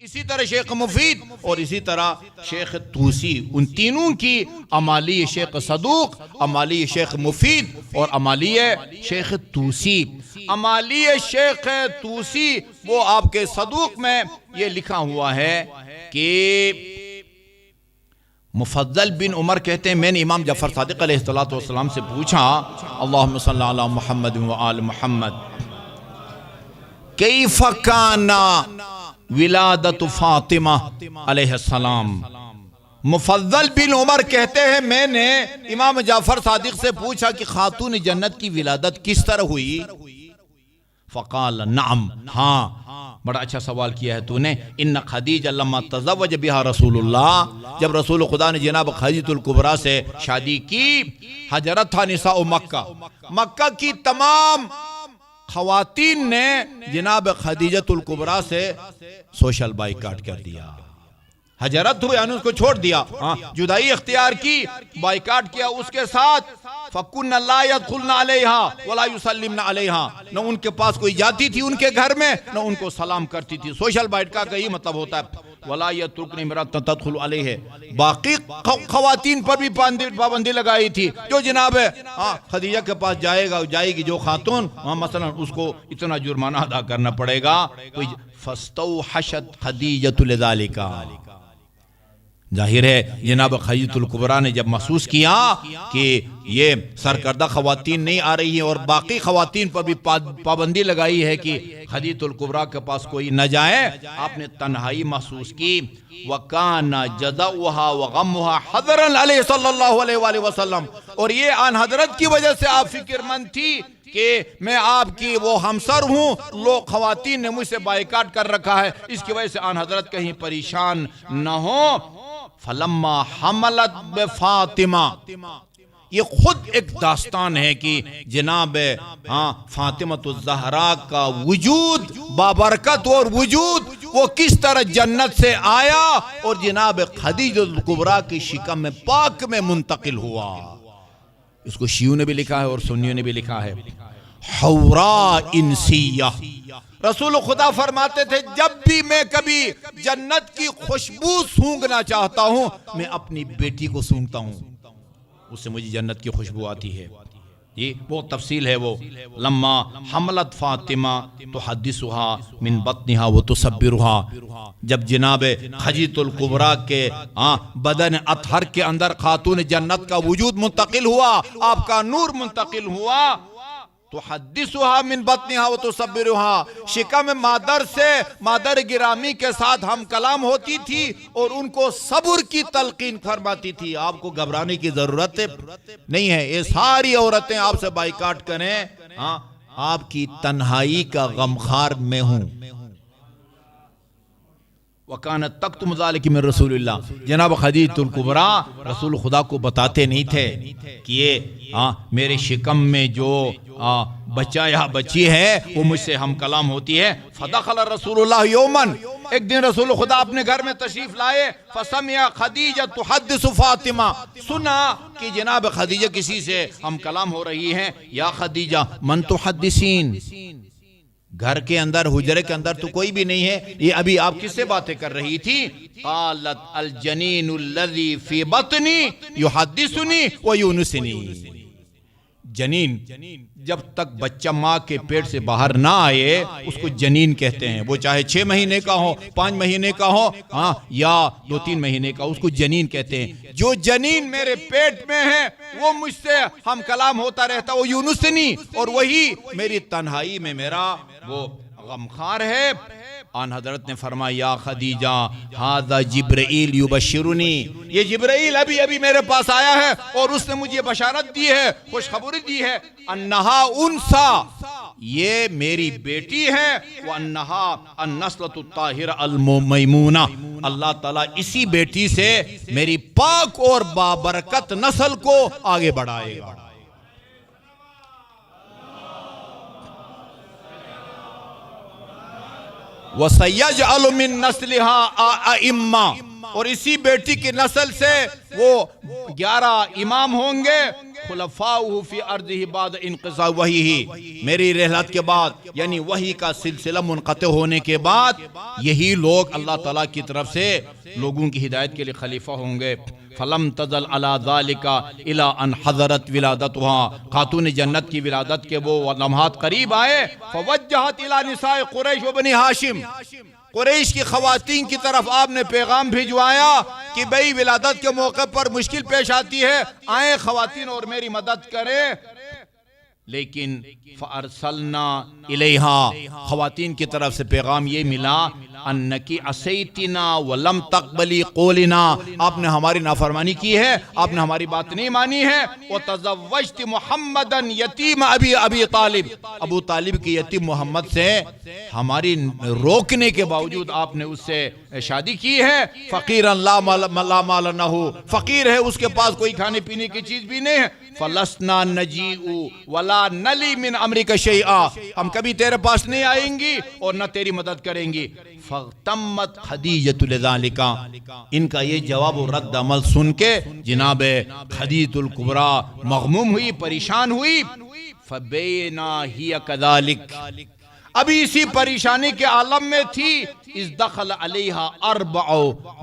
اسی طرح شیخ مفید اور اسی طرح شیخ توسی، ان تینوں کی امالی شیخ صدوق، امالی شیخ مفید اور امالی شیخ توسی۔ امالی شیخ توسی وہ آپ کے صدوق میں یہ لکھا ہوا ہے کہ مفضل بن عمر کہتے ہیں میں نے امام جعفر صادق علیہ السلام سے پوچھا اللہم صلی علی محمد و آل محمد کیف کان ولادت فاطمہ علیہ السلام۔ مفضل بن عمر کہتے ہیں میں نے امام جعفر صادق سے پوچھا کہ خاتون جنت کی ولادت کس طرح ہوئی؟ فقال نعم، ہاں، بڑا اچھا سوال کیا ہے تو نے۔ ان خدیجہ لما تزوج بها رسول اللہ، جب رسول خدا نے جناب خدیجہ الکبریٰ سے شادی کی، حجرتھا نساء مکہ، مکہ کی تمام خواتین نے جناب خدیجہ الکبریٰ سے سوشل بائیکاٹ کر دیا، حجرت ہوئے یعنی اس کو چھوڑ دیا، جدائی اختیار کی، بائیکاٹ کیا اس کے ساتھ۔ فَكُنَّ لَا يَدْخُلْنَ عَلَيْهَا وَلَا يُسَلِّمْنَ عَلَيْهَا، نہ ان کے پاس کوئی جاتی تھی ان کے گھر میں نہ ان کو سلام کرتی تھی۔ سوشل بائیکاٹ کا یہی مطلب ہوتا ہے وَلَا يَتْرُكْنِ امْرَأَةً تَدْخُلُ عَلَيْهِ، باقی خواتین پر بھی پابندی لگائی تھی، جو جناب خدیجہ کے پاس جائے گی جو خاتون، مثلا اس کو اتنا جرمانہ ادا کرنا پڑے گا۔ فَاسْتَوْحَشَتْ خَدِيجَةُ لِذَلِكَ، ظاہر ہے جناب خدیجہ الکبریٰ نے جب محسوس کیا کہ یہ سرکردہ خواتین نہیں آ رہی ہیں اور باقی خواتین پر بھی پابندی لگائی ہے کہ خدیجہ الکبریٰ کے پاس کوئی نہ جائے، آپ نے تنہائی محسوس کی۔ وَكَانَ جَزَعُهَا وَغَمُّهَا حَضْرًا علیہ صلی اللہ علیہ وآلہ وسلم، اور یہ آن حضرت کی وجہ سے آپ فکر مند تھی کہ میں آپ کی وہ ہمسر ہوں، لوگ خواتین نے مجھ سے بائیکاٹ کر رکھا ہے، اس کی وجہ سے آن حضرت کہیں پریشان نہ ہو۔ فَلَمَّا حَمَلَتْ بِفَاطِمَةٍ، یہ خود ایک داستان ہے کہ جناب فاطمۃ الزہرا کا وجود بابرکت اور وجود وہ کس طرح جنت سے آیا اور جناب خدیجہ الکبریٰ کی شکم پاک میں منتقل ہوا۔ اس کو شیعوں نے بھی لکھا ہے اور سنیوں نے بھی لکھا ہے، حوراء انسیہ۔ رسول خدا فرماتے تھے جب بھی میں کبھی جنت کی خوشبو سونگنا چاہتا ہوں میں اپنی بیٹی کو سونگتا ہوں، اس سے مجھے جنت کی خوشبو آتی ہے۔ یہ وہ تفصیل ہے وہ لما حملت فاطمہ تحدثها من بطنها وتصبرها، جب جناب خدیجہ الکبریٰ کے بدن اطہر کے اندر خاتون جنت کا وجود منتقل ہوا، آپ کا نور منتقل ہوا۔ تحدثها من بطنها وتصبرها، شکم مادر سے مادر گرامی کے ساتھ ہم کلام ہوتی تھی اور ان کو صبر کی تلقین فرماتی تھی۔ آپ کو گھبرانے کی ضرورت نہیں ہے، یہ ساری عورتیں آپ سے بائیکاٹ کریں، آپ کی تنہائی کا غمخوار میں ہوں۔ وَكَانَتْ تَكْتُمُ ذَلِكَ مِن رسول اللہ، جناب خدیجہ الکبریٰ رسول خدا کو بتاتے نہیں تھے کہ یہ میرے شکم میں جو بچہ یا بچی ہے وہ مجھ سے ہم کلام ہوتی ہے۔ فَدَخَلَ رسول اللہ یوماً، ایک دن رسول خدا اپنے گھر میں تشریف لائے، فَسَمِعَ خدیجہ تُحَدِّثُ فاطمہ، سنا کہ جناب خدیجہ کسی سے ہم کلام ہو رہی ہیں۔ یا خدیجہ من تحدثین، گھر کے اندر حجرے کے اندر تو کوئی بھی نہیں ہے، یہ ابھی آپ کس سے باتیں کر رہی تھی؟ قالت الجنین الذی فی بطنی یحدثنی ویونسنی، جنین جب تک بچہ ماں کے پیٹ سے باہر نہ آئے اس کو جنین کہتے ہیں، وہ چاہے 6 مہینے کا ہو، 5 مہینے کا ہو یا 2-3 مہینے کا، اس کو جنین کہتے ہیں۔ جو جنین میرے پیٹ میں ہے وہ مجھ سے ہم کلام ہوتا رہتا، وہ یونسنی، اور وہی میری تنہائی میں میرا وہ غمخوار ہے۔ آن حضرت نے فرمایا یا خدیجہ ھذا جبرائیل یبشرنی، یہ جبرائیل ابھی ابھی میرے پاس آیا ہے اور اس نے مجھے بشارت دی ہے، خوشخبری دی ہے، انہا انسا، یہ میری بیٹی ہے، وانہا النسلۃ الطاہرہ المیمونہ، اللہ تعالیٰ اسی بیٹی سے میری پاک اور بابرکت نسل کو آگے بڑھائے گا۔ وَسَيَجْعَلُ مِن نَسْلِهَا أَئِمَّةً، اور اسی بیٹی کی نسل سے وہ 11 امام ہوں گے، خلفاؤہ فی ارضہ بعد انقضاء وحیہ، میری رحلت کے بعد یعنی وحی کا سلسلہ منقطع ہونے کے بعد یہی لوگ اللہ تعالیٰ کی طرف سے لوگوں کی ہدایت کے لیے خلیفہ ہوں گے۔ فلم تزل علی ذالک الی ان حضرت ولادتها، خاتون جنت کی ولادت کے وہ لمحات قریب آئے، فوجہت الی نساء قریش و بنی ہاشم، قریش کی خواتین کی طرف آپ نے پیغام بھیجوایا کہ بھئی ولادت کے موقع پر مشکل پیش آتی ہے، آئیں خواتین اور میری مدد کریں۔ لیکن فارسلنا الیہا، خواتین کی طرف سے پیغام یہ ملا انکی عصیتنا ولم تقبلی قولنا، آپ نے ہماری نافرمانی کی ہے، آپ نے ہماری بات نہیں مانی ہے، وتزوجت محمدا یتیم ابی طالب، ابو طالب کی یتیم محمد سے ہماری روکنے کے باوجود آپ نے اس سے شادی کی ہے۔ فقیرا لا مال لہ، فقیر ہے، اس کے پاس کوئی کھانے پینے کی چیز بھی نہیں ہے۔ فلسنا نجیء ولا نلی من امرک شیئا، ہم کبھی تیرے پاس نہیں آئیں گی اور نہ تیری مدد کریں گی۔ فاغتمت خدیجۃ لذالک، ان کا یہ جواب و رد عمل سن کے جناب خدیجۃ الکبریٰ مغموم ہوئی، پریشان ہوئی۔ فبینا ہی کذالک، ابھی اسی پریشانی کے عالم میں تھی، اذ دخل علیہا اربع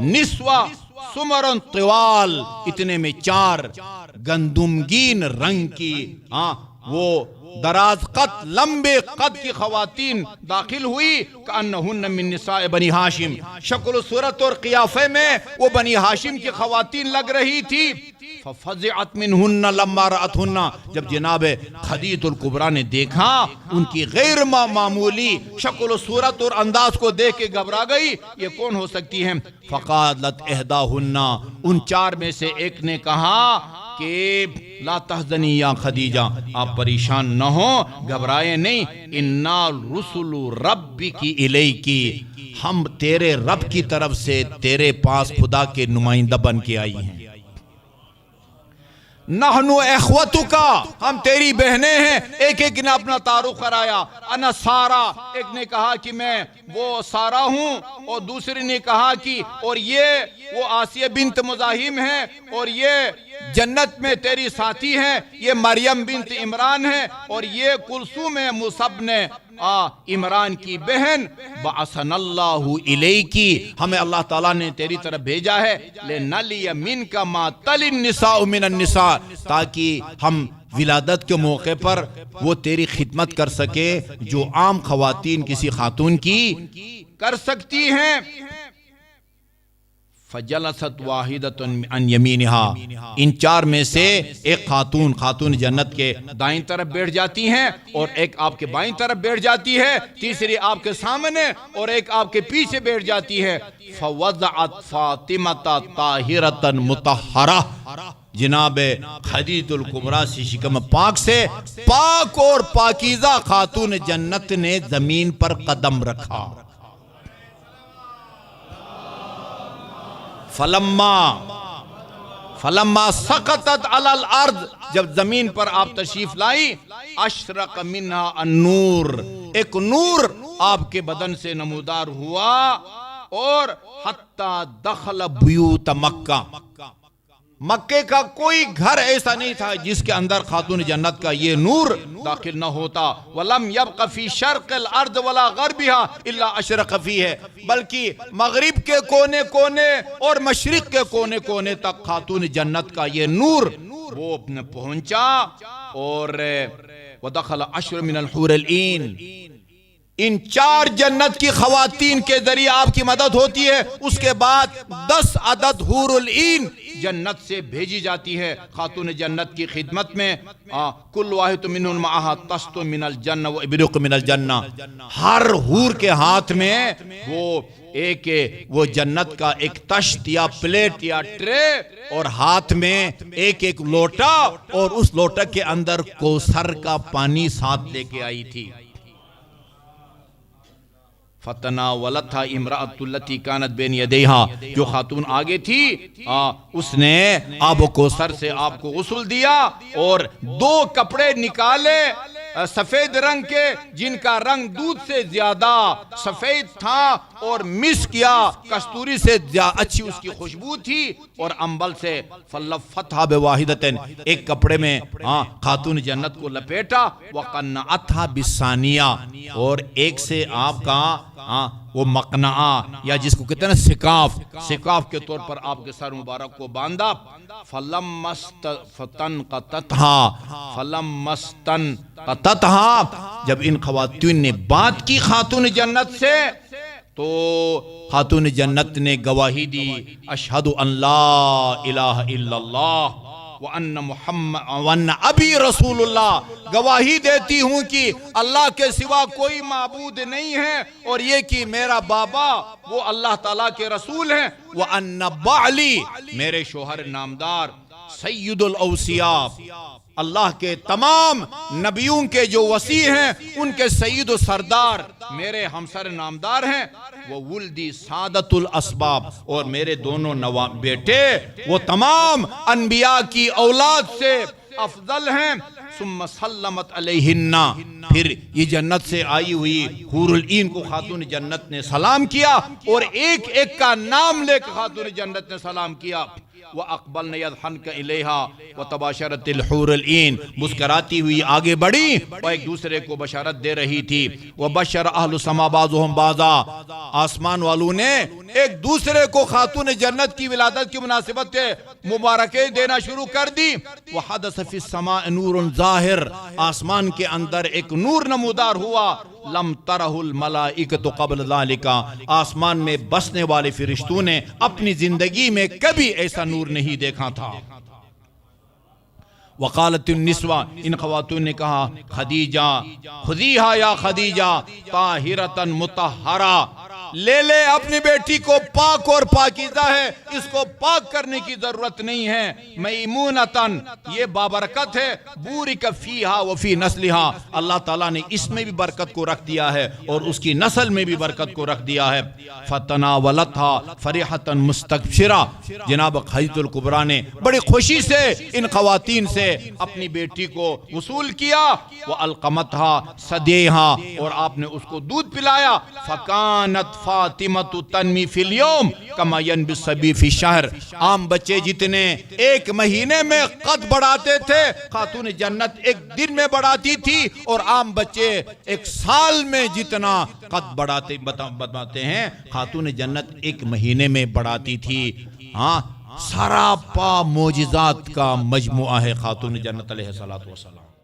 نسوہ سمر طوال، اتنے میں 4 گندمگین رنگ کی وہ دراز قد لمبے قد کی خواتین داخل ہوئی، کأنہن من نساء بنی ہاشم، شکل و صورت اور قیافے میں وہ بنی ہاشم کی خواتین لگ رہی تھی۔ ففزعت منہن لما رأتہن، جب جناب خدیجۃ الکبریٰ نے دیکھا ان کی غیر معمولی شکل و صورت اور انداز کو دیکھ کے گھبرا گئی، یہ کون ہو سکتی ہیں؟ فقالت احداہن، ان 4 میں سے ایک نے کہا کہ لا تحزنی یا خدیجہ، آپ پریشان نہ ہو، گھبرائے نہیں، انا رسول ربک الیکی، ہم تیرے رب کی طرف سے تیرے پاس خدا کے نمائندہ بن کے آئی ہیں۔ نحنو اخوتکا، ہم تیری بہنیں ہیں۔ ایک نے اپنا تعارف کرایا، انا سارا، ایک نے کہا کہ میں وہ سارا ہوں، اور دوسری نے کہا کہ اور یہ وہ آسیہ بنت مزاحم ہے، اور یہ جنت میں تیری ساتھی ہیں، یہ مریم بنت عمران ہے، اور یہ کلثوم مصعب نے عمران کی بہن۔ بعثنا اللہ الیکی، ہمیں اللہ تعالیٰ نے تیری طرف بھیجا ہے، لنلی منک ما تلی النساء من النساء، تاکہ ہم ولادت کے موقع پر وہ تیری خدمت کر سکے جو عام خواتین کسی خاتون کی کر سکتی ہیں۔ فجلست واحدۃ عن یمینہا، ان 4 میں سے ایک خاتون جنت کے دائیں طرف بیٹھ جاتی ہیں، اور ایک آپ کے بائیں طرف بیٹھ جاتی ہے، تیسری آپ کے سامنے اور ایک آپ کے پیچھے بیٹھ جاتی ہے۔ فوضعت فاطمۃ طاہرۃ مطہرہ، جناب خدیجۃ الکبریٰ سے شکم پاک سے پاک اور پاکیزہ خاتون جنت نے زمین پر قدم رکھا۔ فلما سقطت علی الارض، جب زمین پر آپ تشریف لائی، اشرق منہا النور، ایک نور آپ کے بدن سے نمودار ہوا، اور حتی دخل بیوت مکہ، مکے کا کوئی گھر ایسا نہیں تھا جس کے اندر خاتون جنت کا یہ نور داخل نہ ہوتا۔ وَلَمْ يَبْقَ فِي شَرْقِ الْأَرْضِ وَلَا غَرْبِهَا إِلَّا أَشْرَقَ فِيهِ، بلکہ مغرب کے کونے کونے اور مشرق کے کونے کونے تک خاتون جنت کا یہ نور وہ پہنچا۔ اور وَدَخَلَ عَشْرٌ مِّنَ الْحُورِ الْعِينِ، ان 4 جنت کی خواتین کے ذریعے آپ کی مدد ہوتی ہے، اس کے بعد 10 عدد حور العین جنت سے بھیجی جاتی ہے خاتون جنت کی خدمت میں۔ کل واحد منہن معها طست من الجنہ و ابرق من الجنہ، ہر حور کے ہاتھ میں وہ جنت کا ایک تشت یا پلیٹ یا ٹرے، اور ہاتھ میں ایک لوٹا، اور اس لوٹا کے اندر کوثر کا پانی ساتھ لے کے آئی تھی۔ فتناولتھا امرأۃ التی کانت بین یدیہا، جو خاتون آگے تھی اس نے آب و کوثر سے آپ کو غسل دیا، اور 2 کپڑے نکالے سفید رنگ کے جن کا رنگ دودھ سے زیادہ سفید تھا اور مسک یا کستوری سے اچھی اس کی خوشبو تھی اور انبل سے فلفتھا بواحدتن ایک کپڑے میں خاتون جنت کو لپیٹا وقنعتھا بالثانیہ اور ایک سے آپ کا وہ مقنعہ یا جس کو کہتے ہیں نا سکاف کے طور پر آپ کے سر مبارک کو باندھا فلم قطتھا جب ان خواتین نے بات کی خاتون جنت سے تو خاتون جنت نے گواہی دی اشہد ان لا الہ الا اللہ وَأَنَّ أَبِي رسول اللہ گواہی دیتی ہوں کہ اللہ کے سوا کوئی معبود نہیں ہے اور یہ کہ میرا بابا وہ اللہ تعالیٰ کے رسول ہیں وَأَنَّ بَعْلِي میرے شوہر نامدار سید الاوصیاء اللہ کے تمام نبیوں کے جو وسیع ہیں ان کے سید و سردار میرے ہمسر نامدار ہیں وہ ولدی سعادت الاسباب اور میرے دونوں بیٹے وہ تمام انبیاء کی اولاد سے افضل ہیں ثم سلمت علیہن پھر یہ جنت سے آئی ہوئی حور العین کو خاتون جنت نے سلام کیا اور ایک ایک کا نام لے کر خاتون جنت نے سلام کیا وَأَقْبَلْنَ يَضْحَنْكَ إِلَيْهَا وَتَبَاشَرَتِ الْحُورُ الْعِينُ مسکراتی ہوئی آگے بڑھی اور ایک دوسرے کو بشارت دے رہی تھی وَبَشَّرَ أَهْلُ السَّمَاءِ بَعْضُهُمْ بَعْضًا آسمان والوں نے ایک دوسرے کو خاتون جنت کی ولادت کی مناسبت سے مبارکیں دینا شروع کر دی وَحَدَثَ فِي السَّمَاءِ نُورٌ ظَاهِرٌ آسمان کے اندر ایک نور نمودار ہوا لم ترہ الملائکۃ قبل ذالک آسمان میں بسنے والے فرشتوں نے اپنی زندگی میں کبھی ایسا نور نہیں دیکھا تھا وقالت النسوہ ان خواتون نے کہا خدیجہ خذیہا یا خدیجہ طاہرۃ مطہرہ لے لے اپنی بیٹی کو پاک اور پاکیزہ ہے اس کو پاک کرنے کی ضرورت نہیں ہے میمونتن یہ بابرکت ہے بورک فیہا وفی نسلہا اللہ تعالیٰ نے اس میں بھی برکت کو رکھ دیا ہے اور اس کی نسل میں بھی برکت کو رکھ دیا ہے فتناولتھا فرحۃ مستبشرہ جناب خدیجہ الکبریٰ نے بڑی خوشی سے ان خواتین سے اپنی بیٹی کو وصول کیا وَأَلْقَمَتْهَا صَدِيهَا اور آپ نے اس کو دودھ پلایا فَكَانَتْ فاطمہ تنمی فی اليوم کما ینبی الصبی فی الشہر عام بچے جتنے ایک مہینے میں قد بڑھاتے تھے خاتون جنت ایک دن میں بڑھاتی تھی اور عام بچے ایک سال میں جتنا قد بڑھاتے ہیں خاتون جنت ایک مہینے میں بڑھاتی تھی سراپا معجزات کا مجموعہ ہے خاتون جنت علیہ الصلوۃ والسلام